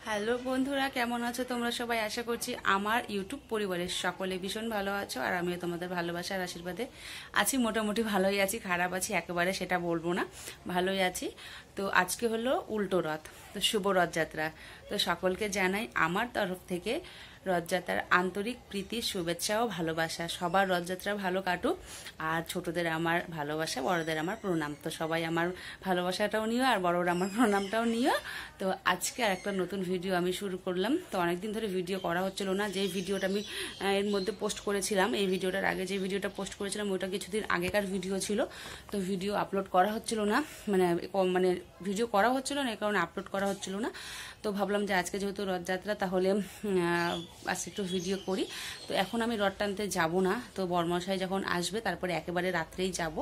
Hello বন্ধুরা, কেমন আছো তোমরা সবাই? আশা করছি আমার ইউটিউব পরিবারের সকলে ভীষণ ভালো আছো, আর আমিও তোমাদের ভালোবাসা আর আশীর্বাদে আছি। মোটামুটি ভালোই আছি, খারাপ আছি একেবারে সেটা বলবো না, ভালোই আছি। তো আজকে হলো উল্টো রথ, তো শুভ রথযাত্রা। তো সকলকে জানাই আমার তরফ থেকে রথযাত্রার আন্তরিক প্রীতি, শুভেচ্ছা ও ভালোবাসা। সবার রথযাত্রা ভালো কাটুক, আর ছোটদের আমার ভালোবাসা, বড়দের আমার প্রণাম। তো সবাই আমার ভালোবাসাটাও নিও আর বড়রা আমার প্রণামটাও নিও। তো আজকে আর একটা নতুন ভিডিও আমি শুরু করলাম। তো অনেকদিন ধরে ভিডিও করা হচ্ছিল না। যে ভিডিওটা আমি এর মধ্যে পোস্ট করেছিলাম, এই ভিডিওটার আগে যে ভিডিওটা পোস্ট করেছিলাম ওইটা কিছুদিন আগেকার ভিডিও ছিল। তো ভিডিও আপলোড করা হচ্ছিল না, মানে ভিডিও করা হচ্ছিল না, এই কারণে আপলোড করা হচ্ছিল না। তো ভাবলাম যে আজকে যেহেতু রথযাত্রা, তাহলে আজকে একটু ভিডিও করি। তো এখন আমি রথ টানতে যাবো না, তো বরমশাই যখন আসবে তারপরে একেবারে রাত্রেই যাব।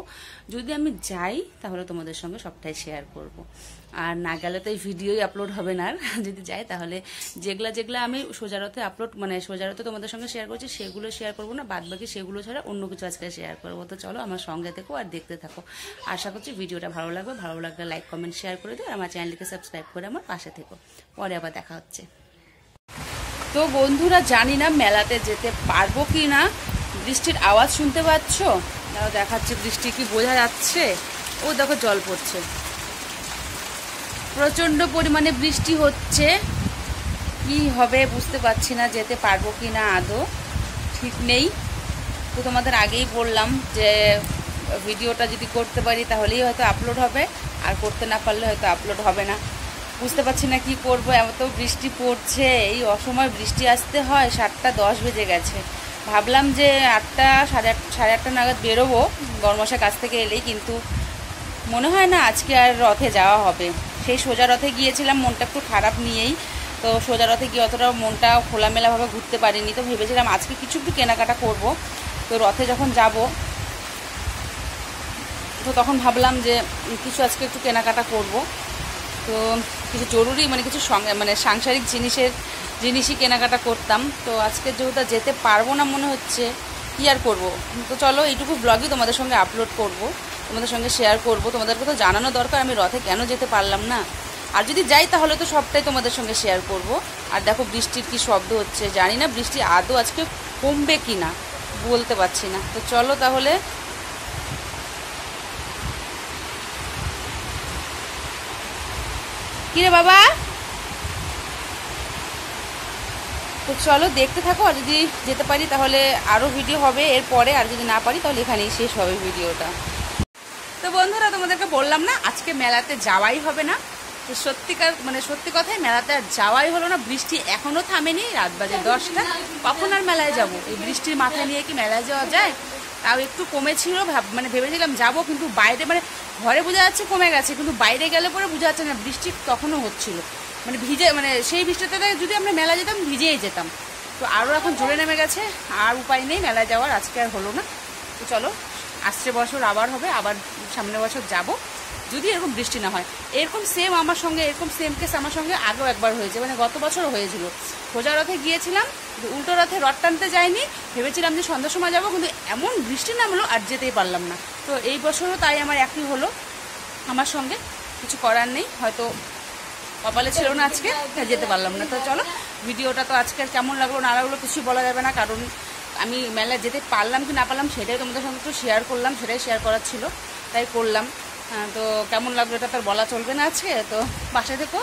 যদি আমি যাই তাহলে তোমাদের সঙ্গে সবটাই শেয়ার করব, আর না গেলে তো এই ভিডিওই আপলোড হবে না। আর যদি যাই তাহলে যেগুলা আমি সোজা রথে সোজা রথে তোমাদের সঙ্গে শেয়ার করছি সেগুলো শেয়ার করবো না, বাদ বাকি সেগুলো ছাড়া অন্য কিছু আজকে শেয়ার করবো। তো চলো আমার সঙ্গে থেকো আর দেখতে থাকো। আশা করছি ভিডিওটা ভালো লাগবে, ভালো লাগলে লাইক কমেন্ট শেয়ার করে দিও, আর আমার চ্যানেলটিকে সাবস্ক্রাইব করে আমার পাশে থেকো। পরে আবার দেখা হচ্ছে। তো বন্ধুরা, জানি না মেলাতে যেতে পারবো কি না। বৃষ্টির আওয়াজ শুনতে পাচ্ছ? দেখাচ্ছে বৃষ্টি, কি বোঝা যাচ্ছে? ও দেখো জল পড়ছে, প্রচন্ড পরিমাণে বৃষ্টি হচ্ছে। কি হবে বুঝতে পারছি না, যেতে পারবো কি না আদৌ ঠিক নেই। তো তোমাদের আগেই বললাম যে ভিডিওটা যদি করতে পারি তাহলেই হয়তো আপলোড হবে, আর করতে না পারলে হয়তো আপলোড হবে না। বুঝতে পারছি না কি করবো, এত বৃষ্টি পড়ছে। এই অসময় বৃষ্টি আসতে হয়, 7:10 বেজে গেছে। ভাবলাম যে 8টা সাড়ে আটটা নাগাদ বেরোবো বরমশার কাছ থেকে এলেই, কিন্তু মনে হয় না আজকে আর রথে যাওয়া হবে। সেই সোজা রথে গিয়েছিলাম মনটা একটু খারাপ নিয়েই, তো সোজা রথে গিয়ে অতটা মনটা খোলামেলাভাবে ঘুরতে পারিনি। তো ভেবেছিলাম আজকে কিছু একটু কেনাকাটা করব। তো রথে যখন যাব, তো তখন ভাবলাম যে কিছু আজকে একটু কেনাকাটা করব। তো কিছু জরুরি কিছু সাংসারিক জিনিসই কেনাকাটা করতাম। তো আজকে যেহেতু যেতে পারবো না মনে হচ্ছে, কি আর করবো। তো চলো এইটুকু ব্লগই তোমাদের সঙ্গে আপলোড করব, তোমাদের সঙ্গে শেয়ার করব। তোমাদেরকে তো জানানো দরকার আমি রথে কেন যেতে পারলাম না, আর যদি যাই তাহলে তো সবটাই তোমাদের সঙ্গে শেয়ার করব। আর দেখো বৃষ্টির কি শব্দ হচ্ছে, জানি না বৃষ্টি আদৌ আজকে কমবে কি না, বলতে পারছি না। তো চলো তাহলে। কিরে বাবা, তো চলো দেখতে থাকো। আর যদি যেতে পারি তাহলে আরও ভিডিও হবে এরপরে, আর যদি না পারি তাহলে এখানেই শেষ হবে ভিডিওটা। তো বন্ধুরা, তোমাদেরকে বললাম না আজকে মেলাতে যাওয়াই হবে না। তো সত্যি কথাই মেলাতে আর যাওয়াই হলো না। বৃষ্টি এখনও থামেনি, রাত বাজে 10টা। কখন আর মেলায় যাব? এই বৃষ্টির মাথায় নিয়ে কি মেলায় যাওয়া যায়? তাও একটু কমেছিল, ভেবেছিলাম যাবো, কিন্তু বাইরে ঘরে বোঝা যাচ্ছে কমে গেছে, কিন্তু বাইরে গেলে পরে বোঝা যাচ্ছে না, বৃষ্টি তখনও হচ্ছিল। ভিজে সেই বৃষ্টিতে যদি আমরা মেলা যেতাম ভিজেই যেতাম। তো আরও এখন জোরে নেমে গেছে, আর উপায় নেই মেলায় যাওয়ার, আজকে আর হলো না। তো চলো, আসছে বছর আবার হবে, আবার সামনের বছর যাব, যদি এরকম বৃষ্টি না হয়। এরকম সেম কেস আমার সঙ্গে আগেও একবার হয়েছে, গত বছরও হয়েছিল। সোজা রথে গিয়েছিলাম, উল্টো রথে রথ টানতে যাইনি, ভেবেছিলাম যে সন্ধ্যার সময় যাবো, কিন্তু এমন বৃষ্টি নামলো আর যেতেই পারলাম না। তো এই বছরও তাই আমার একই হলো আমার সঙ্গে, কিছু করার নেই, হয়তো কপালে ছিল না আজকে, যেতে পারলাম না। তো চলো, ভিডিওটা তো আজকে কেমন লাগলো না লাগলো কিছুই বলা যাবে না, কারণ আমি মেলায় যেতে পারলাম কি না পারলাম সেটাই তোমাদের সঙ্গে একটু শেয়ার করলাম, সেটাই শেয়ার করার ছিল, তাই করলাম। তো কেমন লাগলো এটা তো আর বলা চলবে না আজকে। তো পাশে থেকো,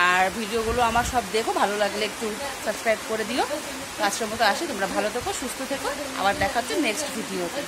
আর ভিডিওগুলো আমার সব দেখো, ভালো লাগলে একটু সাবস্ক্রাইব করে দিও। তো আজকের মতো আসি, তোমরা ভালো থেকো, সুস্থ থেকো, আবার দেখা হচ্ছে নেক্সট ভিডিওতে।